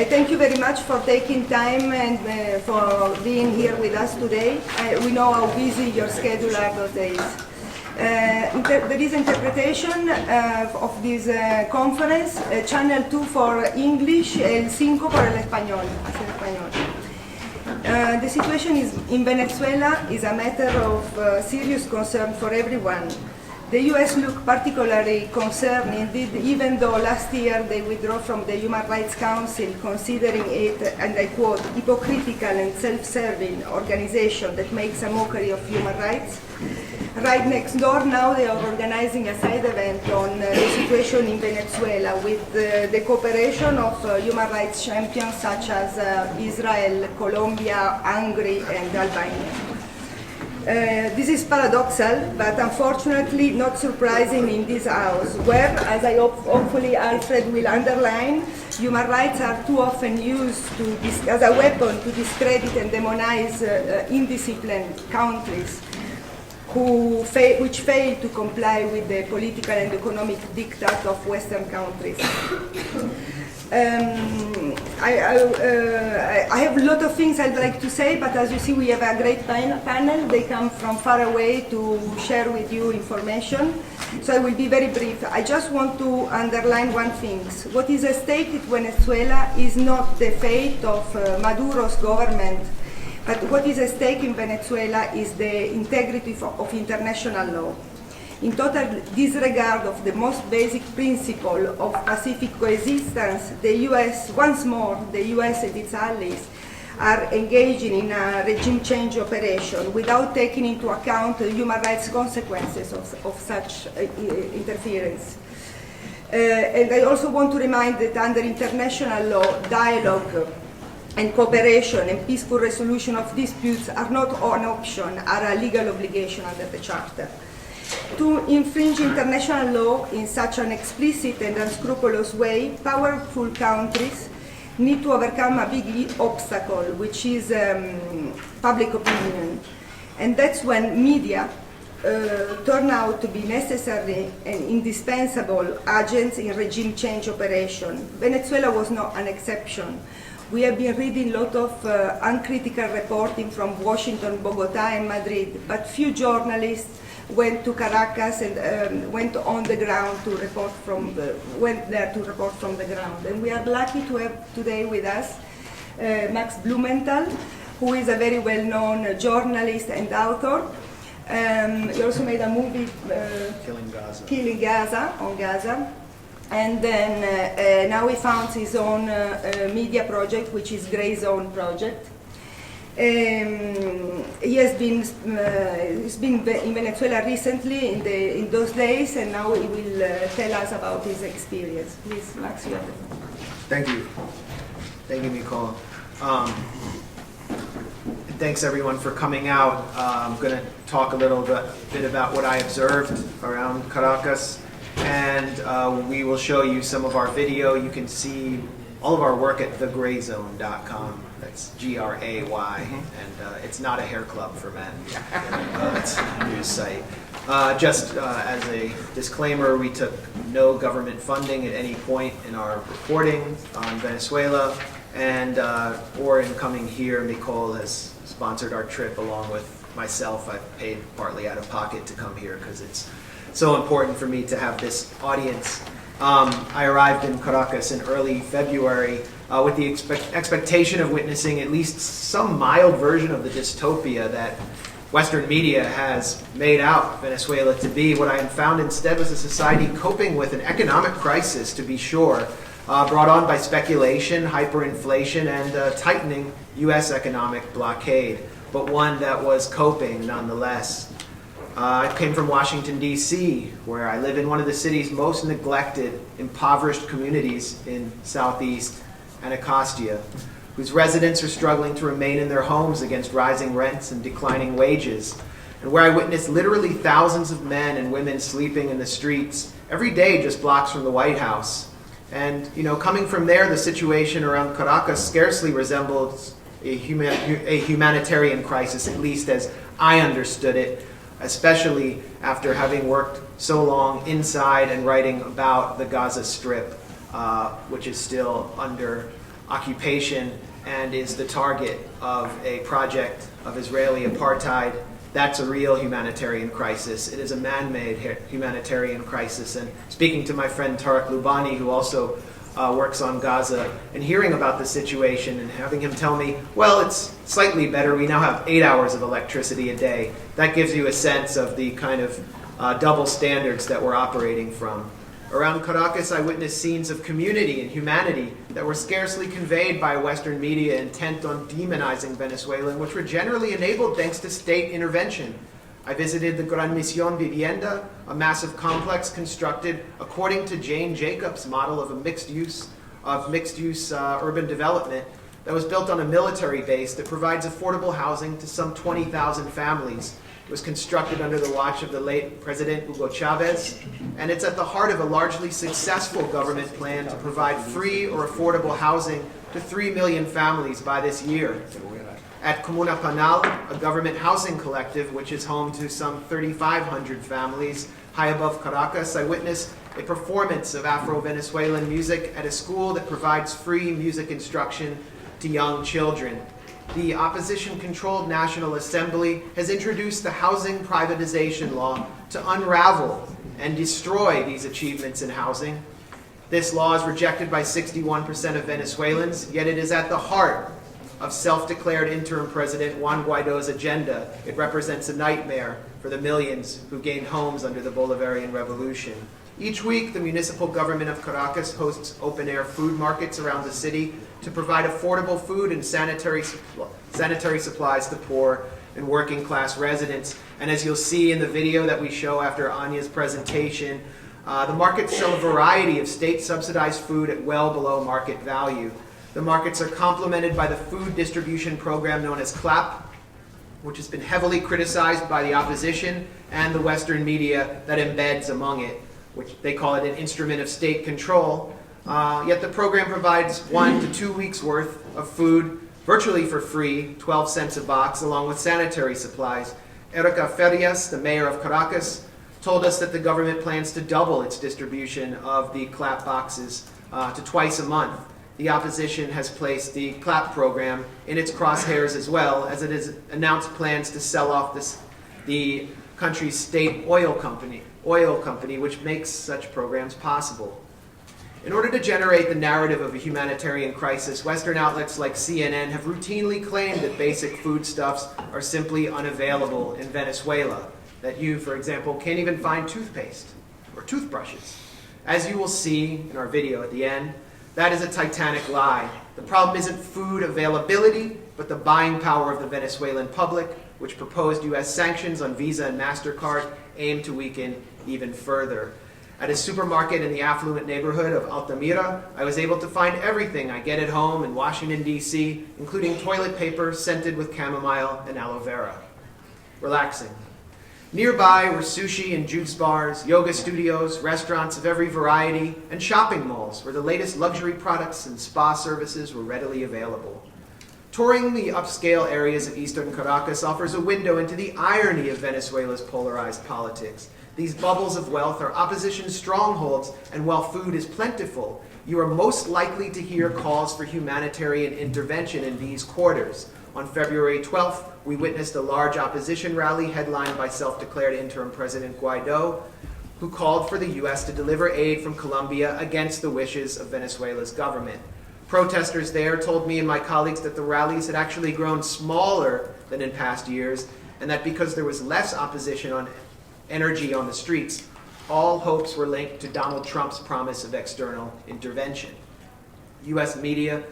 Thank you very much for taking time and for being here with us today. We know how busy your schedule are those days. There is interpretation of this conference, Channel 2 for English, el 5 por el español. The situation in Venezuela is a matter of serious concern for everyone. The US look particularly concerned, indeed, even though last year they withdrew from the Human Rights Council, considering it, and I quote, hypocritical and self-serving organization that makes a mockery of human rights. Right next door now they are organizing a side event on the situation in Venezuela with the cooperation of human rights champions such as Israel, Colombia, Hungary and Albania. This is paradoxal, but unfortunately not surprising in this house, where, as I hopefully Alfred will underline, human rights are too often used as a weapon to discredit and demonize indisciplined countries which fail to comply with the political and economic diktat of Western countries. I have a lot of things I'd like to say, but as you see, we have a great panel. They come from far away to share with you information. So I will be very brief. I just want to underline one thing. What is at stake in Venezuela is not the fate of Maduro's government, but what is at stake in Venezuela is the integrity of international law. In total disregard of the most basic principle of Pacific coexistence, the US, once more, the US and its allies are engaging in a regime change operation without taking into account the human rights consequences of such interference. And I also want to remind that under international law, dialogue and cooperation and peaceful resolution of disputes are not an option, are a legal obligation under the Charter. To infringe international law in such an explicit and unscrupulous way, powerful countries need to overcome a big obstacle, which is public opinion. And that's when media turn out to be necessary and indispensable agents in regime change operation. Venezuela was not an exception. We have been reading a lot of uncritical reporting from Washington, Bogota, and Madrid, but few journalists went to Caracas and went on the ground to report from the ground. And we are lucky to have today with us Max Blumenthal, who is a very well-known journalist and author. He also made a movie, Killing Gaza, on Gaza. And then now he founds his own media project, which is Grayzone project. He has been he's been in Venezuela recently in those days, and now he will tell us about his experience. Please, Max, you have the floor. Thank you. Thank you, Nicole. Thanks everyone for coming out. I'm going to talk a little bit about what I observed around Caracas, and we will show you some of our video. You can see all of our work at thegrayzone.com. That's Gray, and it's not a hair club for men. It's a news site. Just as a disclaimer, we took no government funding at any point in our reporting on Venezuela, and or in coming here, Nicole has sponsored our trip along with myself. I've paid partly out of pocket to come here because it's so important for me to have this audience. I arrived in Caracas in early February with the expectation of witnessing at least some mild version of the dystopia that Western media has made out Venezuela to be. What I found instead was a society coping with an economic crisis, to be sure, brought on by speculation, hyperinflation, and tightening U.S. economic blockade, but one that was coping nonetheless. I came from Washington, D.C., where I live in one of the city's most neglected, impoverished communities in southeast Anacostia, whose residents are struggling to remain in their homes against rising rents and declining wages, and where I witnessed literally thousands of men and women sleeping in the streets every day just blocks from the White House. And, you know, coming from there, the situation around Caracas scarcely resembles a humanitarian crisis, at least as I understood it, especially after having worked so long inside and writing about the Gaza Strip, which is still under occupation and is the target of a project of Israeli apartheid. That's a real humanitarian crisis. It is a man-made humanitarian crisis. And speaking to my friend Tarek Lubani, who also works on Gaza, and hearing about the situation and having him tell me, well, it's slightly better. We now have 8 hours of electricity a day. That gives you a sense of the kind of double standards that we're operating from. Around Caracas, I witnessed scenes of community and humanity that were scarcely conveyed by Western media intent on demonizing Venezuela, and which were generally enabled thanks to state intervention. I visited the Gran Misión Vivienda, a massive complex constructed according to Jane Jacobs' model of a mixed-use urban development that was built on a military base that provides affordable housing to some 20,000 families. It was constructed under the watch of the late President Hugo Chavez, and it's at the heart of a largely successful government plan to provide free or affordable housing to 3 million families by this year. At Comuna Panal, a government housing collective which is home to some 3,500 families high above Caracas, I witnessed a performance of Afro-Venezuelan music at a school that provides free music instruction to young children. The opposition-controlled National Assembly has introduced the housing privatization law to unravel and destroy these achievements in housing. This law is rejected by 61% of Venezuelans, yet it is at the heart of self-declared interim President Juan Guaido's agenda. It represents a nightmare for the millions who gained homes under the Bolivarian Revolution. Each week, the municipal government of Caracas hosts open-air food markets around the city to provide affordable food and sanitary supplies to poor and working-class residents. And as you'll see in the video that we show after Anya's presentation, the markets sell a variety of state-subsidized food at well below market value. The markets are complemented by the food distribution program known as CLAP, which has been heavily criticized by the opposition and the Western media that embeds among it, which they call it an instrument of state control. Yet the program provides 1 to 2 weeks worth of food virtually for free, 12 cents a box, along with sanitary supplies. Erica Ferias, the mayor of Caracas, told us that the government plans to double its distribution of the CLAP boxes to twice a month. The opposition has placed the CLAP program in its crosshairs as well, as it has announced plans to sell off the country's state oil company, which makes such programs possible. In order to generate the narrative of a humanitarian crisis, Western outlets like CNN have routinely claimed that basic foodstuffs are simply unavailable in Venezuela, that you, for example, can't even find toothpaste or toothbrushes. As you will see in our video at the end, that is a titanic lie. The problem isn't food availability, but the buying power of the Venezuelan public, which proposed U.S. sanctions on Visa and MasterCard aim to weaken even further. At a supermarket in the affluent neighborhood of Altamira, I was able to find everything I get at home in Washington, D.C., including toilet paper scented with chamomile and aloe vera. Relaxing. Nearby were sushi and juice bars, yoga studios, restaurants of every variety, and shopping malls where the latest luxury products and spa services were readily available. Touring the upscale areas of eastern Caracas offers a window into the irony of Venezuela's polarized politics. These bubbles of wealth are opposition strongholds, and while food is plentiful, you are most likely to hear calls for humanitarian intervention in these quarters. On February 12th, we witnessed a large opposition rally headlined by self-declared interim President Guaido, who called for the U.S. to deliver aid from Colombia against the wishes of Venezuela's government. Protesters there told me and my colleagues that the rallies had actually grown smaller than in past years, and that because there was less opposition on energy on the streets, all hopes were linked to Donald Trump's promise of external intervention. U.S. media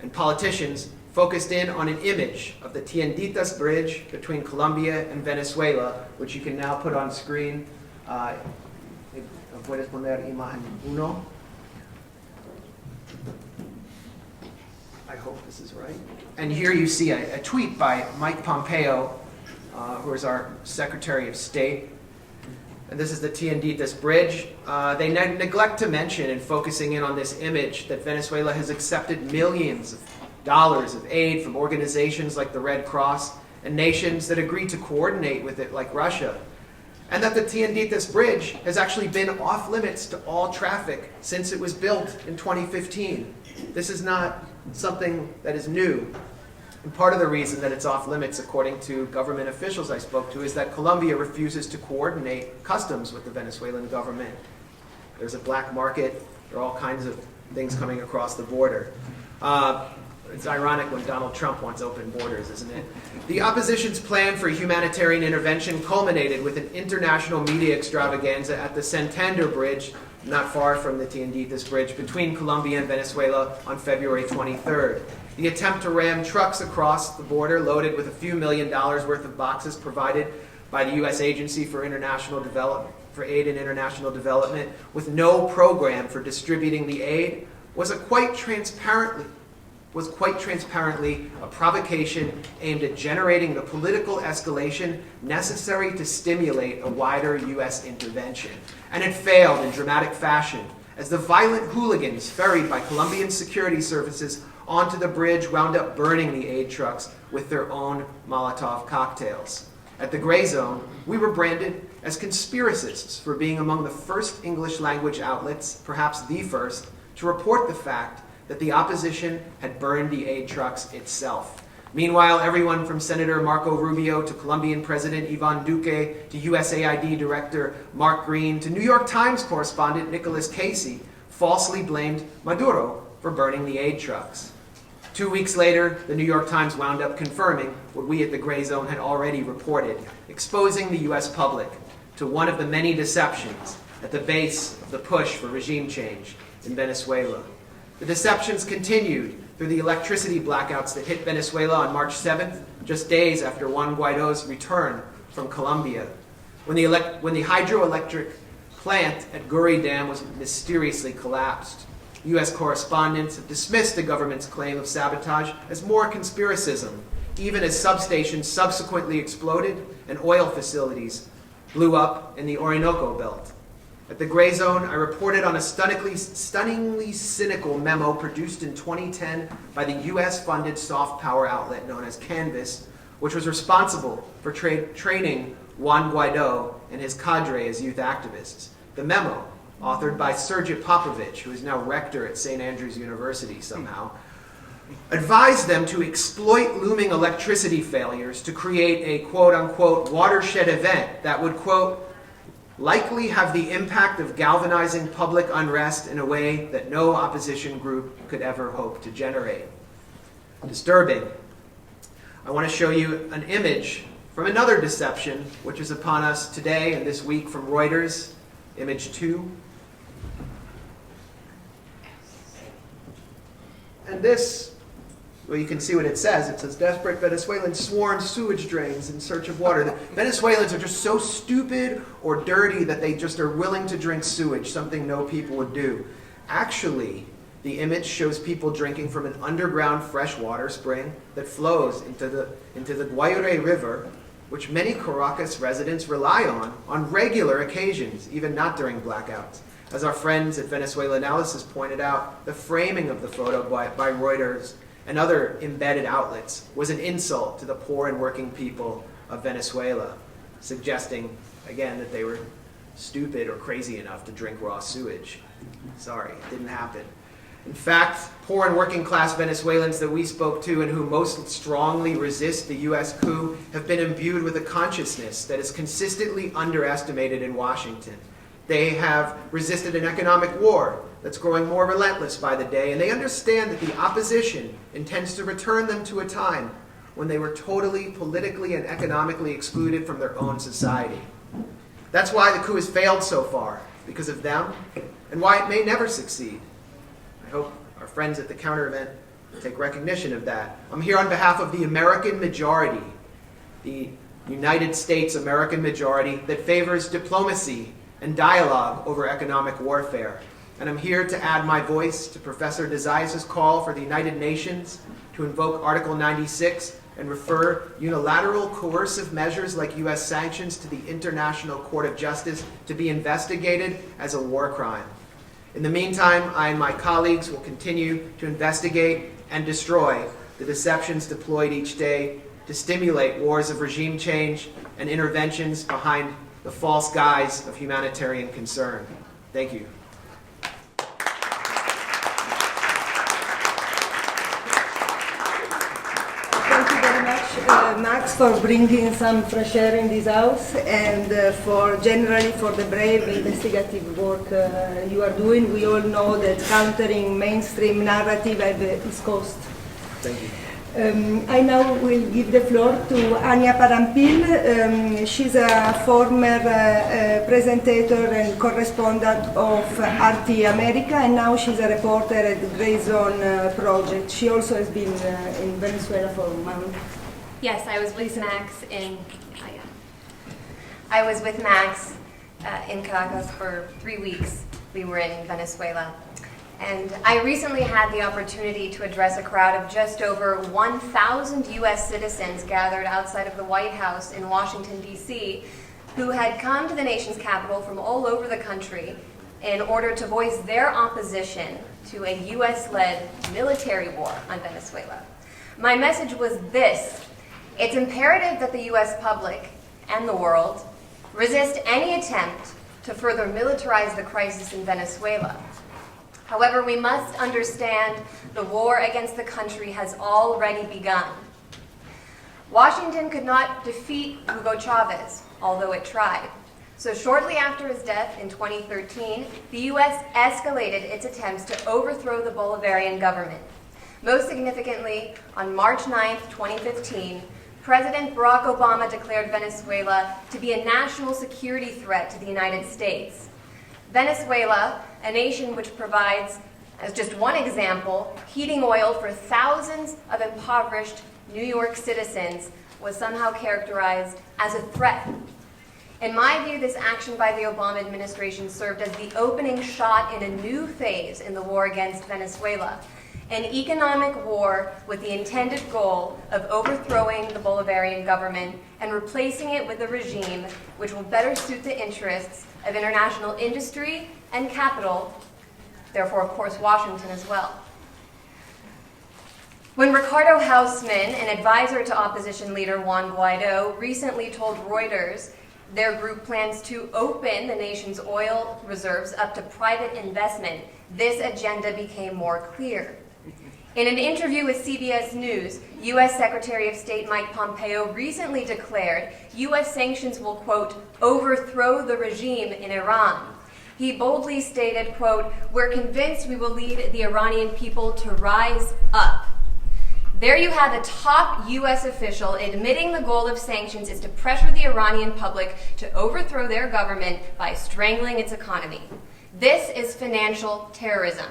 and politicians focused in on an image of the Tienditas Bridge between Colombia and Venezuela, which you can now put on screen. Puedes poner imagen 1. I hope this is right. And here you see a tweet by Mike Pompeo, who is our Secretary of State. And this is the Tienditas Bridge. They neglect to mention, in focusing in on this image, that Venezuela has accepted millions of dollars of aid from organizations like the Red Cross and nations that agree to coordinate with it, like Russia. And that the Tienditas Bridge has actually been off limits to all traffic since it was built in 2015. This is not something that is new. And part of the reason that it's off limits, according to government officials I spoke to, is that Colombia refuses to coordinate customs with the Venezuelan government. There's a black market. There are all kinds of things coming across the border. It's ironic when Donald Trump wants open borders, isn't it? The opposition's plan for humanitarian intervention culminated with an international media extravaganza at the Santander Bridge, not far from the Tienditas Bridge, between Colombia and Venezuela on February 23rd. The attempt to ram trucks across the border loaded with a few $1 million worth of boxes provided by the U.S. Agency for Aid and International Development, with no program for distributing the aid, was quite transparently a provocation aimed at generating the political escalation necessary to stimulate a wider U.S. intervention. And it failed in dramatic fashion, as the violent hooligans ferried by Colombian security services onto the bridge wound up burning the aid trucks with their own Molotov cocktails. At the Grayzone, we were branded as conspiracists for being among the first English language outlets, perhaps the first, to report the fact that the opposition had burned the aid trucks itself. Meanwhile, everyone from Senator Marco Rubio to Colombian President Ivan Duque to USAID Director Mark Green to New York Times correspondent Nicholas Casey falsely blamed Maduro for burning the aid trucks. 2 weeks later, the New York Times wound up confirming what we at the Grayzone had already reported, exposing the U.S. public to one of the many deceptions at the base of the push for regime change in Venezuela. The deceptions continued through the electricity blackouts that hit Venezuela on March 7th, just days after Juan Guaido's return from Colombia, when the hydroelectric plant at Guri Dam was mysteriously collapsed. U.S. correspondents have dismissed the government's claim of sabotage as more conspiracism, even as substations subsequently exploded and oil facilities blew up in the Orinoco Belt. At the Grayzone, I reported on a stunningly cynical memo produced in 2010 by the U.S.-funded soft power outlet known as Canvas, which was responsible for training Juan Guaido and his cadre as youth activists. The memo, authored by Sergej Popovich, who is now rector at St. Andrews University somehow, advised them to exploit looming electricity failures to create a quote-unquote watershed event that would, quote, likely have the impact of galvanizing public unrest in a way that no opposition group could ever hope to generate. Disturbing. I want to show you an image from another deception, which is upon us today and this week from Reuters, image 2. And this, well, you can see what it says. It says, desperate Venezuelans swarm sewage drains in search of water. The Venezuelans are just so stupid or dirty that they just are willing to drink sewage, something no people would do. Actually, the image shows people drinking from an underground freshwater spring that flows into the Guaire River, which many Caracas residents rely on regular occasions, even not during blackouts. As our friends at Venezuela Analysis pointed out, the framing of the photo by Reuters and other embedded outlets was an insult to the poor and working people of Venezuela, suggesting, again, that they were stupid or crazy enough to drink raw sewage. Sorry, it didn't happen. In fact, poor and working class Venezuelans that we spoke to and who most strongly resist the U.S. coup have been imbued with a consciousness that is consistently underestimated in Washington. They have resisted an economic war that's growing more relentless by the day, and they understand that the opposition intends to return them to a time when they were totally politically and economically excluded from their own society. That's why the coup has failed so far, because of them, and why it may never succeed. I hope our friends at the counter event take recognition of that. I'm here on behalf of the American majority, the United States American majority that favors diplomacy and dialogue over economic warfare. And I'm here to add my voice to Professor de Zayas' call for the United Nations to invoke Article 96 and refer unilateral coercive measures like U.S. sanctions to the International Court of Justice to be investigated as a war crime. In the meantime, I and my colleagues will continue to investigate and destroy the deceptions deployed each day to stimulate wars of regime change and interventions behind the false guise of humanitarian concern. Thank you. Max, for bringing some fresh air in this house, and for generally for the brave investigative work you are doing. We all know that countering mainstream narrative at the East Coast. Thank you. I now will give the floor to Anya Parampil. She's a former presenter and correspondent of RT America, and now she's a reporter at the Grayzone project. She also has been in Venezuela for a month. Yes, I was with Max in. I was with Max in Caracas for 3 weeks. We were in Venezuela. And I recently had the opportunity to address a crowd of just over 1,000 U.S. citizens gathered outside of the White House in Washington, D.C., who had come to the nation's capital from all over the country in order to voice their opposition to a U.S.-led military war on Venezuela. My message was this: it's imperative that the U.S. public and the world resist any attempt to further militarize the crisis in Venezuela. However, we must understand the war against the country has already begun. Washington could not defeat Hugo Chavez, although it tried. So shortly after his death in 2013, the U.S. escalated its attempts to overthrow the Bolivarian government. Most significantly, on March 9, 2015, President Barack Obama declared Venezuela to be a national security threat to the United States. Venezuela, a nation which provides, as just one example, heating oil for thousands of impoverished New York citizens, was somehow characterized as a threat. In my view, this action by the Obama administration served as the opening shot in a new phase in the war against Venezuela, an economic war with the intended goal of overthrowing the Bolivarian government and replacing it with a regime which will better suit the interests of international industry and capital, therefore, of course, Washington as well. When Ricardo Hausman, an advisor to opposition leader Juan Guaido, recently told Reuters their group plans to open the nation's oil reserves up to private investment, this agenda became more clear. In an interview with CBS News, U.S. Secretary of State Mike Pompeo recently declared U.S. sanctions will, quote, overthrow the regime in Iran. He boldly stated, quote, we're convinced we will lead the Iranian people to rise up. There you have a top U.S. official admitting the goal of sanctions is to pressure the Iranian public to overthrow their government by strangling its economy. This is financial terrorism.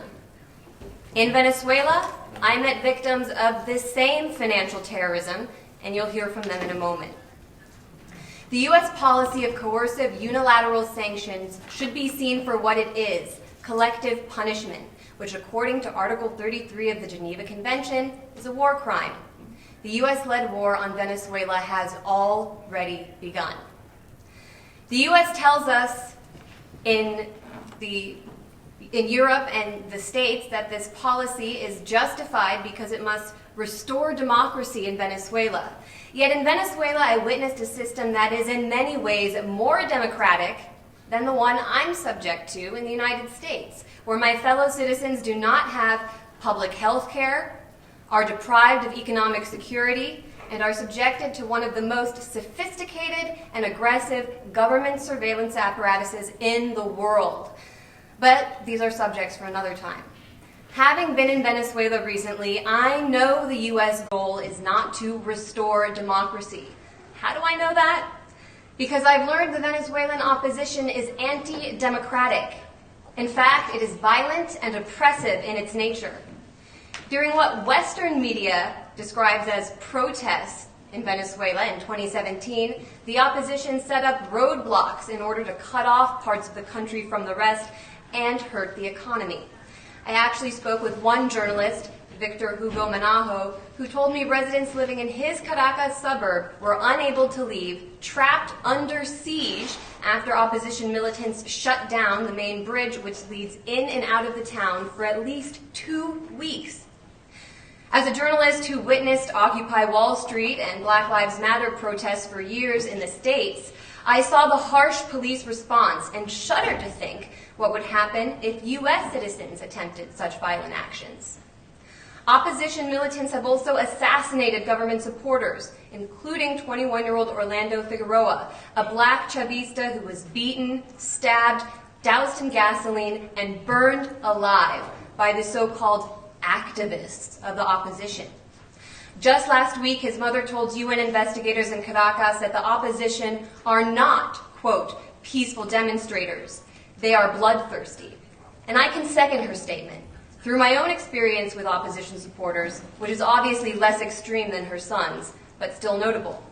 In Venezuela, I met victims of this same financial terrorism, and you'll hear from them in a moment. The U.S. policy of coercive unilateral sanctions should be seen for what it is, collective punishment, which according to Article 33 of the Geneva Convention is a war crime. The U.S.-led war on Venezuela has already begun. The U.S. tells us in Europe and the States that this policy is justified because it must restore democracy in Venezuela. Yet in Venezuela, I witnessed a system that is in many ways more democratic than the one I'm subject to in the United States, where my fellow citizens do not have public health care, are deprived of economic security, and are subjected to one of the most sophisticated and aggressive government surveillance apparatuses in the world. But these are subjects for another time. Having been in Venezuela recently, I know the U.S. goal is not to restore democracy. How do I know that? Because I've learned the Venezuelan opposition is anti-democratic. In fact, it is violent and oppressive in its nature. During what Western media describes as protests in Venezuela in 2017, the opposition set up roadblocks in order to cut off parts of the country from the rest and hurt the economy. I actually spoke with one journalist, Victor Hugo Manajo, who told me residents living in his Caracas suburb were unable to leave, trapped under siege after opposition militants shut down the main bridge which leads in and out of the town for at least 2 weeks. As a journalist who witnessed Occupy Wall Street and Black Lives Matter protests for years in the States, I saw the harsh police response and shuddered to think what would happen if U.S. citizens attempted such violent actions. Opposition militants have also assassinated government supporters, including 21-year-old Orlando Figueroa, a black Chavista who was beaten, stabbed, doused in gasoline, and burned alive by the so-called activists of the opposition. Just last week, his mother told UN investigators in Caracas that the opposition are not, quote, peaceful demonstrators. They are bloodthirsty. And I can second her statement. Through my own experience with opposition supporters, which is obviously less extreme than her son's, but still notable.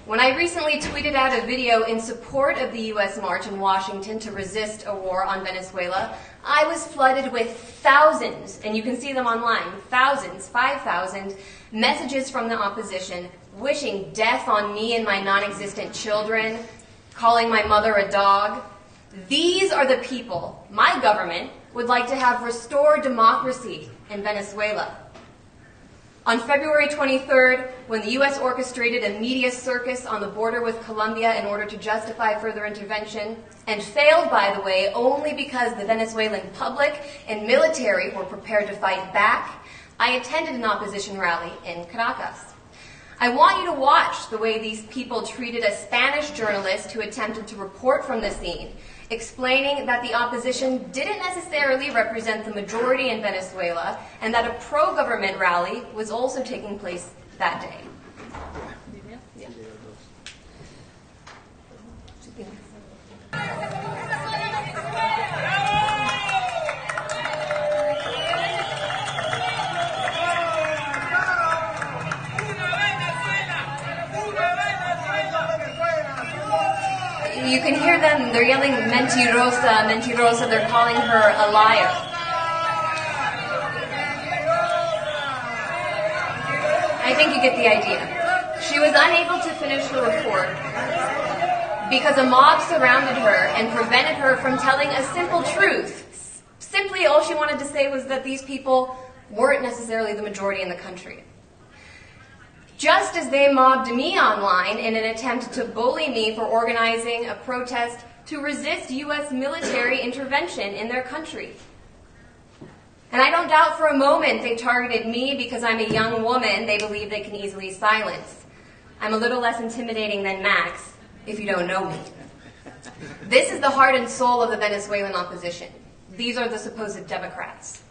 When I recently tweeted out a video in support of the U.S. march in Washington to resist a war on Venezuela, I was flooded with thousands, and you can see them online, thousands, 5,000, messages from the opposition wishing death on me and my non-existent children, calling my mother a dog. These are the people my government would like to have restore democracy in Venezuela. On February 23rd, when the U.S. orchestrated a media circus on the border with Colombia in order to justify further intervention, and failed, by the way, only because the Venezuelan public and military were prepared to fight back, I attended an opposition rally in Caracas. I want you to watch the way these people treated a Spanish journalist who attempted to report from the scene, explaining that the opposition didn't necessarily represent the majority in Venezuela and that a pro-government rally was also taking place that day. Yeah. You can hear them, they're yelling mentirosa, mentirosa, they're calling her a liar. I think you get the idea. She was unable to finish her report because a mob surrounded her and prevented her from telling a simple truth. Simply, all she wanted to say was that these people weren't necessarily the majority in the country. Just as they mobbed me online in an attempt to bully me for organizing a protest to resist U.S. military intervention in their country. And I don't doubt for a moment they targeted me because I'm a young woman they believe they can easily silence. I'm a little less intimidating than Max, if you don't know me. This is the heart and soul of the Venezuelan opposition. These are the supposed Democrats.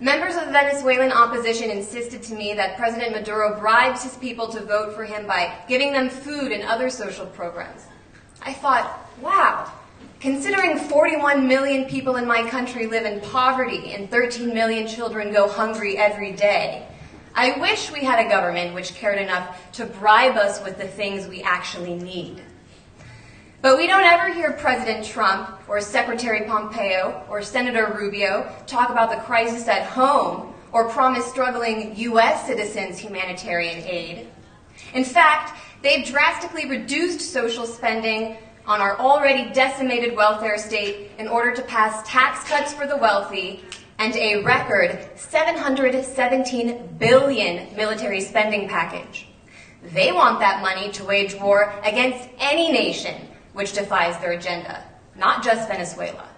Members of the Venezuelan opposition insisted to me that President Maduro bribes his people to vote for him by giving them food and other social programs. I thought, wow, considering 41 million people in my country live in poverty and 13 million children go hungry every day, I wish we had a government which cared enough to bribe us with the things we actually need. But we don't ever hear President Trump or Secretary Pompeo or Senator Rubio talk about the crisis at home or promise struggling U.S. citizens humanitarian aid. In fact, they've drastically reduced social spending on our already decimated welfare state in order to pass tax cuts for the wealthy and a record $717 billion military spending package. They want that money to wage war against any nation which defies their agenda, not just Venezuela.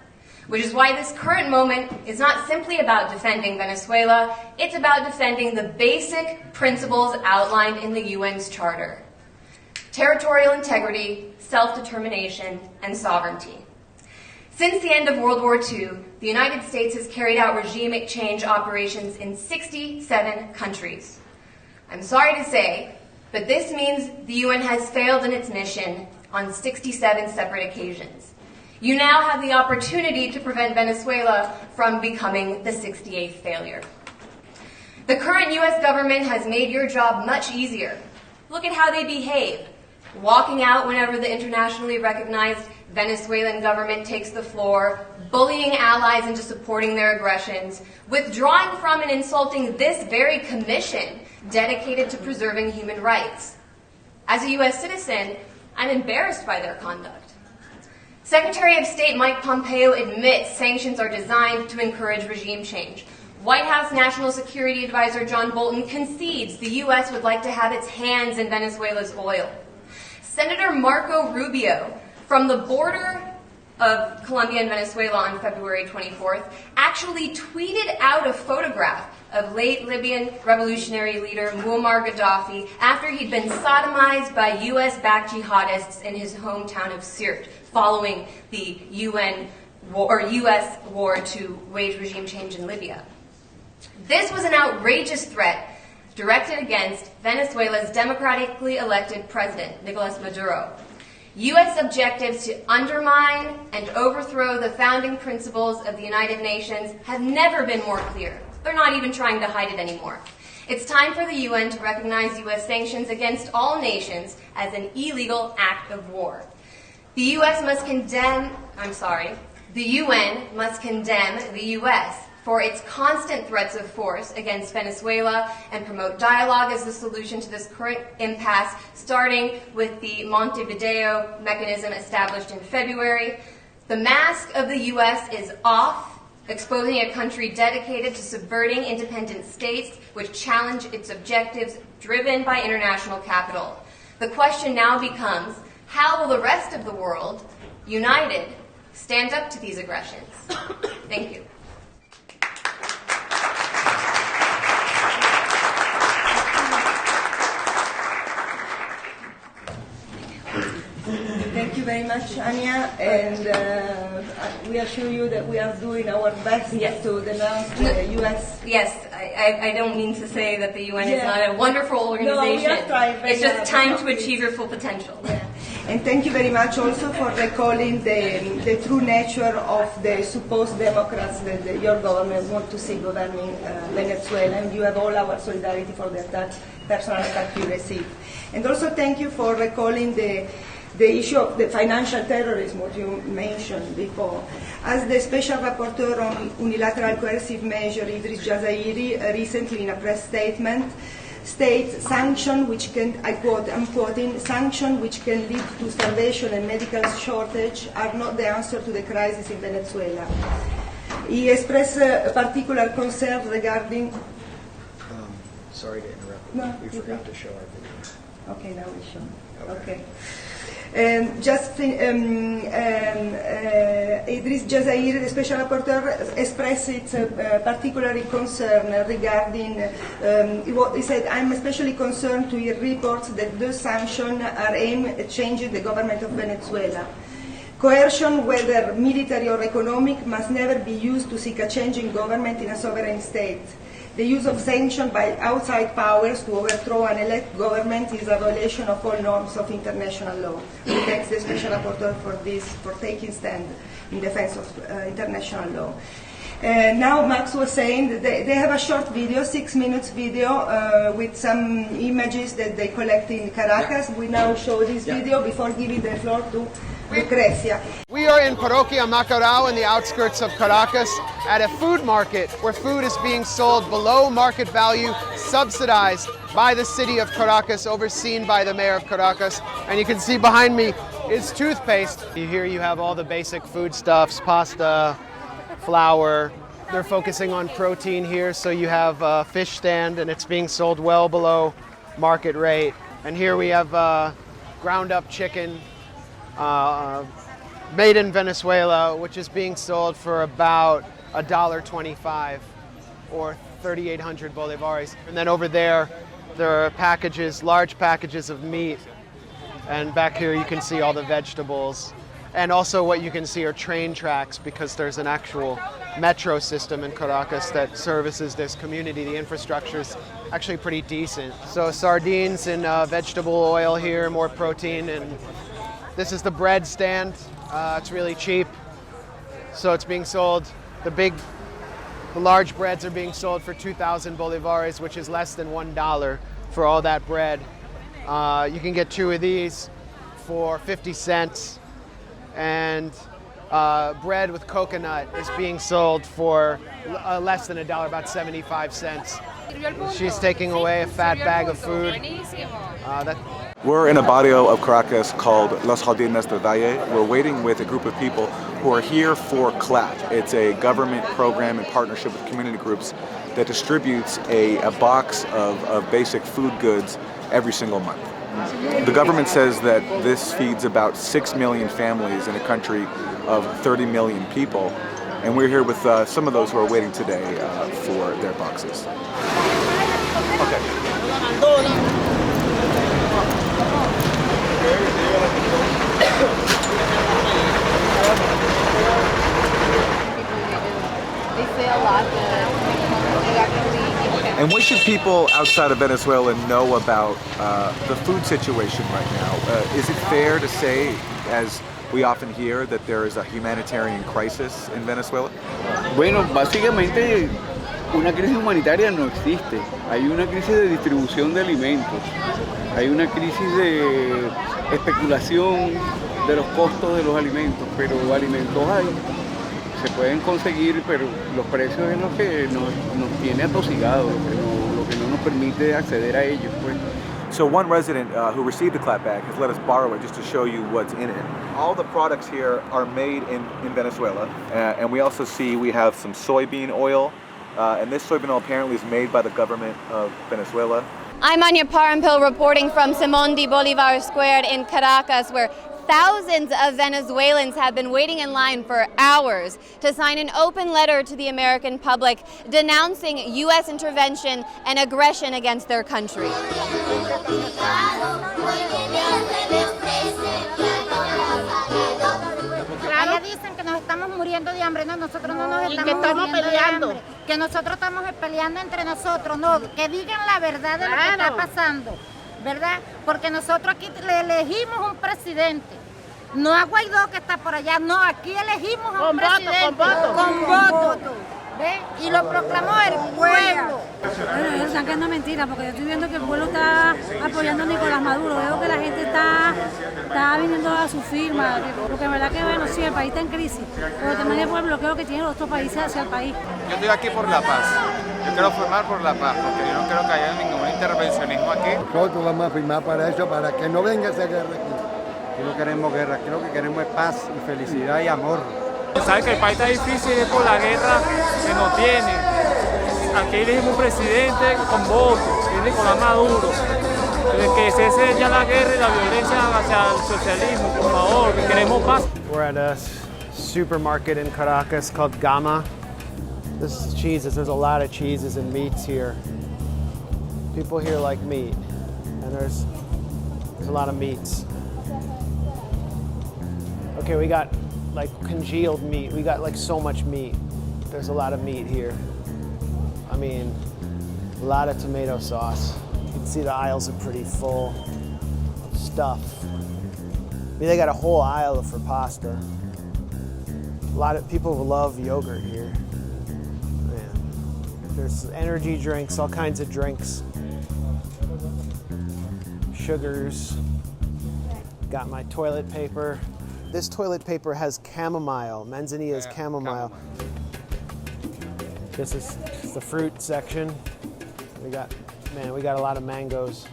Which is why this current moment is not simply about defending Venezuela, it's about defending the basic principles outlined in the UN's charter. Territorial integrity, self-determination, and sovereignty. Since the end of World War II, the United States has carried out regime exchange operations in 67 countries. I'm sorry to say, but this means the UN has failed in its mission on 67 separate occasions. You now have the opportunity to prevent Venezuela from becoming the 68th failure. The current U.S. government has made your job much easier. Look at how they behave, walking out whenever the internationally recognized Venezuelan government takes the floor, bullying allies into supporting their aggressions, withdrawing from and insulting this very commission dedicated to preserving human rights. As a U.S. citizen, I'm embarrassed by their conduct. Secretary of State Mike Pompeo admits sanctions are designed to encourage regime change. White House National Security Advisor John Bolton concedes the U.S. would like to have its hands in Venezuela's oil. Senator Marco Rubio from the border of Colombia and Venezuela on February 24th, actually tweeted out a photograph of late Libyan revolutionary leader Muammar Gaddafi after he'd been sodomized by U.S.-backed jihadists in his hometown of Sirte, following the U.S. war to wage regime change in Libya. This was an outrageous threat directed against Venezuela's democratically elected president, Nicolas Maduro. U.S. objectives to undermine and overthrow the founding principles of the United Nations have never been more clear. They're not even trying to hide it anymore. It's time for the UN to recognize U.S. sanctions against all nations as an illegal act of war. The UN must condemn the U.S. for its constant threats of force against Venezuela and promote dialogue as the solution to this current impasse, starting with the Montevideo mechanism established in February. The mask of the U.S. is off, exposing a country dedicated to subverting independent states which challenge its objectives driven by international capital. The question now becomes, how will the rest of the world, united, stand up to these aggressions? Thank you. Thank you very much, Anya, and we assure you that we are doing our best to denounce the U.S. Yes, I don't mean to say that the UN is not a wonderful organization. No, we are trying very It's just hard. time to achieve your full potential. Yeah. And thank you very much also for recalling the true nature of the supposed democrats that your government want to see governing Venezuela, and you have all our solidarity for the personal attack you received. And also thank you for recalling the issue of the financial terrorism, what you mentioned before. As the special rapporteur on unilateral coercive measure, Idris Jazairi, recently in a press statement, states sanction which can, I'm quoting, sanction which can lead to starvation and medical shortage are not the answer to the crisis in Venezuela. He expressed a particular concern regarding... Sorry to interrupt. No, We forgot to show our video. Okay, now we show. Okay. Idris Jazairi, the special rapporteur, expressed its particular concern regarding what he said. I'm especially concerned to hear reports that those sanctions are aimed at changing the government of Venezuela. Coercion, whether military or economic, must never be used to seek a changing government in a sovereign state. The use of sanctions by outside powers to overthrow an elected government is a violation of all norms of international law. We thank the Special Rapporteur for this, for taking stand in defense of international law. Now Max was saying that they have a short video, 6 minutes video, with some images that they collect in Caracas. We now show this video before giving the floor to Lucrecia. We are in Parroquia Macarao in the outskirts of Caracas at a food market where food is being sold below market value, subsidized by the city of Caracas, overseen by the mayor of Caracas. And you can see behind me is toothpaste. Here you have all the basic foodstuffs, pasta, flour. They're focusing on protein here, so you have a fish stand and it's being sold well below market rate. And here we have ground up chicken, made in Venezuela, which is being sold for about $1.25 or 3,800 bolivares. And then over there are packages, large packages of meat. And back here you can see all the vegetables. And also what you can see are train tracks, because there's an actual metro system in Caracas that services this community. The infrastructure is actually pretty decent. So sardines and vegetable oil here, more protein. And this is the bread stand. It's really cheap. So it's being sold, the large breads are being sold for 2,000 bolivares, which is less than $1 for all that bread. You can get 2 of these for 50 cents. And bread with coconut is being sold for less than $1, about 75 cents. She's taking away a fat bag of food. We're in a barrio of Caracas called Los Jardines del Valle. We're waiting with a group of people who are here for CLAT. It's a government program in partnership with community groups that distributes a box of basic food goods every single month. The government says that this feeds about 6 million families in a country of 30 million people. And we're here with some of those who are waiting today for their boxes. Okay. They say a lot that they actually. And what should people outside of Venezuela know about the food situation right now? Is it fair to say, as we often hear, that there is a humanitarian crisis in Venezuela? Bueno, básicamente una crisis humanitaria no existe. Hay una crisis de distribución de alimentos. Hay una crisis de especulación de los costos de los alimentos, pero alimentos hay. Se pueden conseguir, pero los precios es lo que nos tiene atosigados, lo que no nos permite acceder a ellos, pues. So one resident who received the clapback has let us borrow it just to show you what's in it. All the products here are made in Venezuela, and we also see we have some soybean oil, and this soybean oil apparently is made by the government of Venezuela. I'm Anya Parampil reporting from Simón de Bolívar Square in Caracas, where thousands of Venezuelans have been waiting in line for hours to sign an open letter to the American public denouncing U.S. intervention and aggression against their country. Allá dicen que nos estamos muriendo de hambre, no, nosotros no nos estamos muriendo de hambre, que nosotros estamos peleando entre nosotros, no, que digan la verdad de lo que está pasando, ¿verdad? Porque nosotros aquí le elegimos un presidente, no a Guaidó que está por allá, no, aquí elegimos a un presidente con voto. ¿Ve? Y lo proclamó el pueblo. Bueno, ellos están quedando mentiras, porque yo estoy viendo que el pueblo está apoyando a Nicolás Maduro. Veo que la gente está viniendo a su firma, porque en verdad que, bueno, sí, el país está en crisis, pero también es por el bloqueo que tienen los otros países hacia el país. Yo estoy aquí por la paz. Yo quiero firmar por la paz, porque yo no creo que haya ningún intervencionismo aquí. Nosotros vamos a firmar para eso, para que no venga esa guerra aquí. No queremos guerra, aquí lo que queremos es paz y felicidad y amor. Sabe que el país está difícil es por la guerra que no tiene. Aquí elegimos un presidente con votos, que es Nicolás Maduro. Que cese ya la guerra y la violencia hacia el socialismo, por favor, queremos paz. We're at a supermarket in Caracas called Gama. This is cheeses. There's a lot of cheeses and meats here. People here like meat, and there's a lot of meats. Okay, we got like congealed meat. We got like so much meat. There's a lot of meat here. I mean, a lot of tomato sauce. You can see the aisles are pretty full of stuff. I mean, they got a whole aisle for pasta. A lot of people love yogurt here. Man. There's energy drinks, all kinds of drinks. Sugars. Got my toilet paper. This toilet paper has chamomile, manzanilla's chamomile. This is the fruit section. We got a lot of mangoes.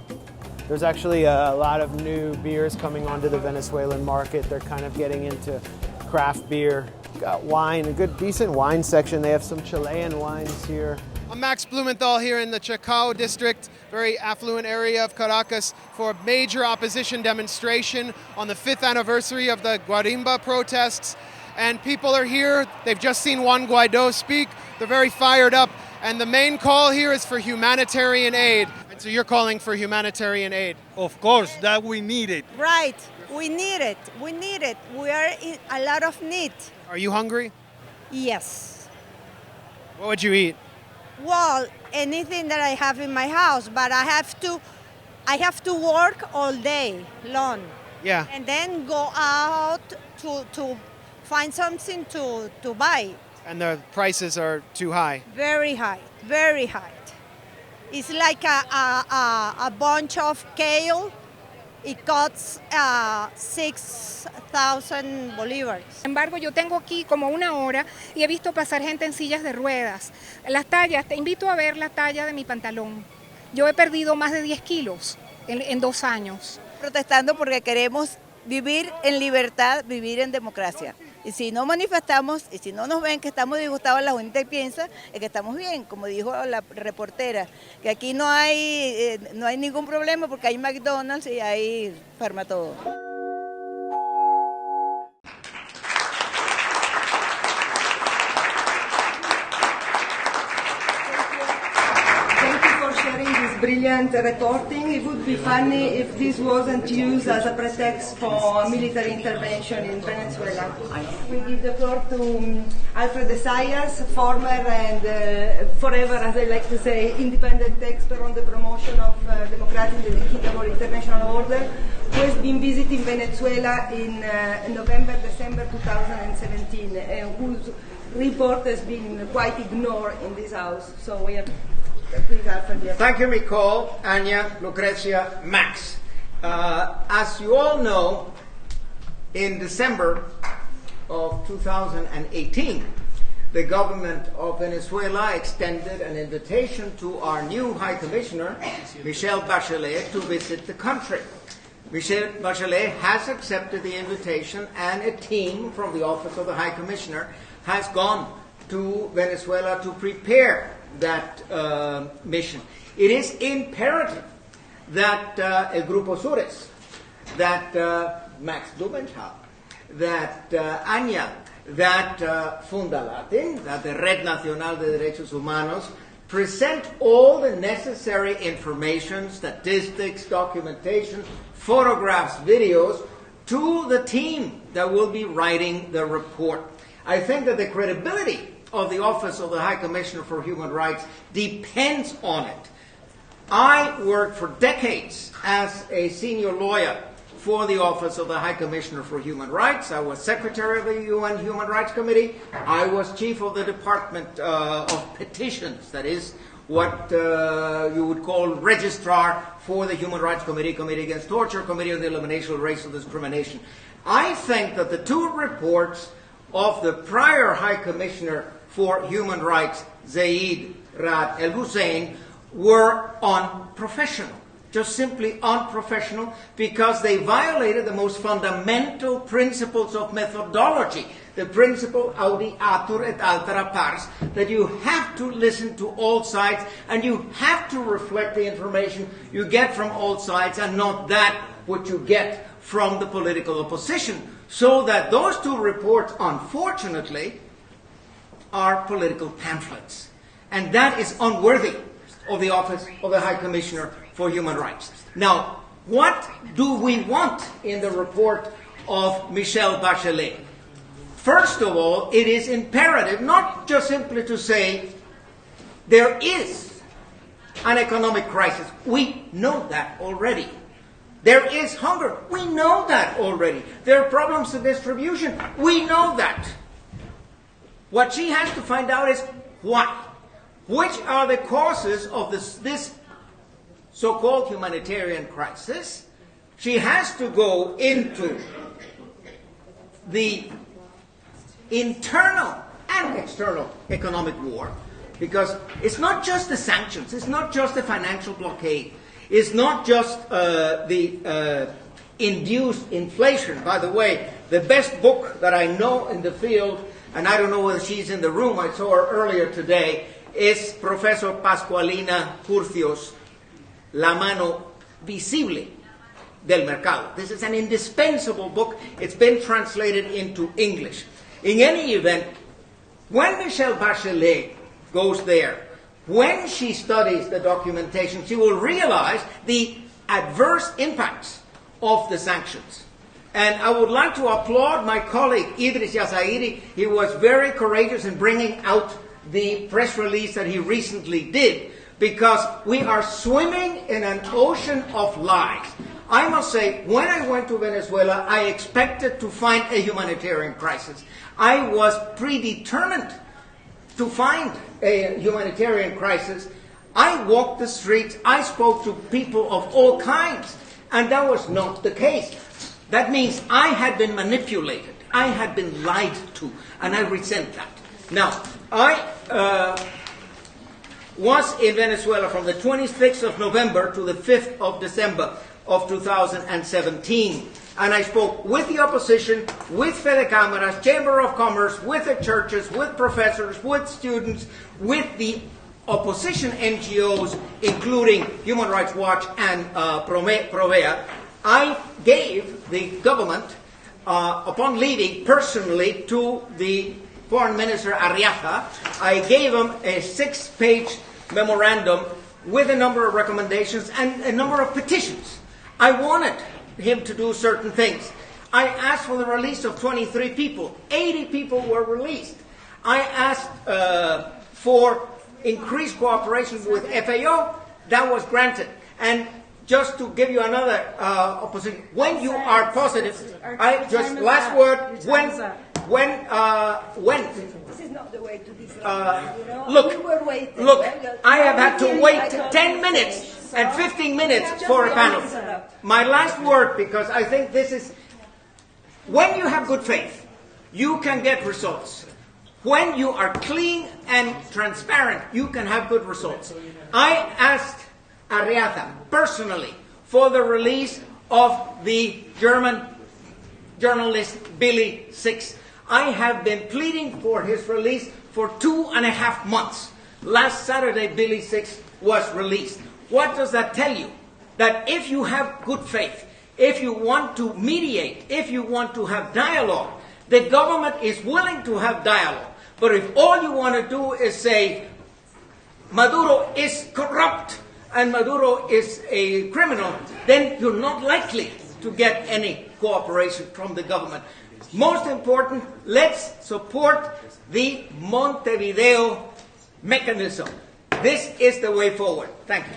There's actually a lot of new beers coming onto the Venezuelan market. They're kind of getting into craft beer. Got wine, a good decent wine section. They have some Chilean wines here. I'm Max Blumenthal here in the Chacao district, very affluent area of Caracas, for a major opposition demonstration on the 5th anniversary of the Guarimba protests. And people are here. They've just seen Juan Guaidó speak. They're very fired up. And the main call here is for humanitarian aid. And so you're calling for humanitarian aid. Of course, that we need it. Right. We need it. We need it. We are in a lot of need. Are you hungry? Yes. What would you eat? Well, anything that I have in my house, but I have to work all day long. Yeah. And then go out to find something to buy. And the prices are too high. Very high, very high. It's like a bunch of kale. It costs 6,000 bolívares. Sin embargo, yo tengo aquí como una hora y he visto pasar gente en sillas de ruedas. Las tallas, te invito a ver la talla de mi pantalón. Yo he perdido más de 10 kilos en 2 años. Protestando porque queremos vivir en libertad, vivir en democracia. Y si no manifestamos, y si no nos ven que estamos disgustados, la gente piensa que estamos bien, como dijo la reportera, que aquí no hay ningún problema porque hay McDonald's y hay Farmatodo. Brilliant reporting. It would be funny if this wasn't used as a pretext for military intervention in Venezuela. We give the floor to Alfred de Zayas, former and forever, as I like to say, independent expert on the promotion of democratic and equitable international order, who has been visiting Venezuela in November, December 2017, and whose report has been quite ignored in this House. So we have... Thank you, Nicole, Anya, Lucrecia, Max. As you all know, in December of 2018, the government of Venezuela extended an invitation to our new High Commissioner, Michelle Bachelet, to visit the country. Michelle Bachelet has accepted the invitation, and a team from the Office of the High Commissioner has gone to Venezuela to prepare that mission. It is imperative that El Grupo Sures, that Max Blumenthal, that Anya, that Fundalatin, that the Red Nacional de Derechos Humanos present all the necessary information, statistics, documentation, photographs, videos to the team that will be writing the report. I think that the credibility of the Office of the High Commissioner for Human Rights depends on it. I worked for decades as a senior lawyer for the Office of the High Commissioner for Human Rights. I was Secretary of the UN Human Rights Committee. I was Chief of the Department of Petitions, that is what you would call Registrar for the Human Rights Committee, Committee Against Torture, Committee on the Elimination of Racial Discrimination. I think that the two reports of the prior High Commissioner for Human Rights, Zeid Ra'ad El Hussein, were unprofessional, just simply unprofessional, because they violated the most fundamental principles of methodology, the principle audiatur et altera pars, that you have to listen to all sides and you have to reflect the information you get from all sides and not that which you get from the political opposition. So that those two reports, unfortunately, are political pamphlets. And that is unworthy of the Office of the High Commissioner for Human Rights. Now, what do we want in the report of Michelle Bachelet? First of all, it is imperative not just simply to say there is an economic crisis. We know that already. There is hunger. We know that already. There are problems of distribution. We know that. What she has to find out is why. Which are the causes of this so-called humanitarian crisis? She has to go into the internal and external economic war, because it's not just the sanctions, it's not just the financial blockade, it's not just the induced inflation. By the way, the best book that I know in the field, and I don't know whether she's in the room, I saw her earlier today, is Professor Pascualina Curcios, La Mano Visible del Mercado. This is an indispensable book. It's been translated into English. In any event, when Michelle Bachelet goes there, when she studies the documentation, she will realize the adverse impacts of the sanctions. And I would like to applaud my colleague Idris Yasairi. He was very courageous in bringing out the press release that he recently did, because we are swimming in an ocean of lies. I must say, when I went to Venezuela, I expected to find a humanitarian crisis. I was predetermined to find a humanitarian crisis. I walked the streets, I spoke to people of all kinds, and that was not the case. That means I had been manipulated, I had been lied to, and I resent that. Now, I was in Venezuela from the 26th of November to the 5th of December of 2017. And I spoke with the opposition, with Fede Cámaras, Chamber of Commerce, with the churches, with professors, with students, with the opposition NGOs, including Human Rights Watch and Provea. I gave the government, upon leaving personally to the Foreign Minister Arriaga, I gave him a 6-page memorandum with a number of recommendations and a number of petitions. I wanted him to do certain things. I asked for the release of 23 people. 80 people were released. I asked for increased cooperation with FAO. That was granted. And just to give you another opposition, when you are positive, last word, when this is not the way to decide. Look, I have had to wait 10 minutes and 15 minutes for a panel. My last word, because I think this is, when you have good faith, you can get results. When you are clean and transparent, you can have good results. I asked Arriaga personally for the release of the German journalist Billy Six. I have been pleading for his release for 2.5 months. Last Saturday, Billy Six was released. What does that tell you? That if you have good faith, if you want to mediate, if you want to have dialogue, the government is willing to have dialogue. But if all you want to do is say, Maduro is corrupt and Maduro is a criminal, then you're not likely to get any cooperation from the government. Most important, let's support the Montevideo mechanism. This is the way forward. Thank you.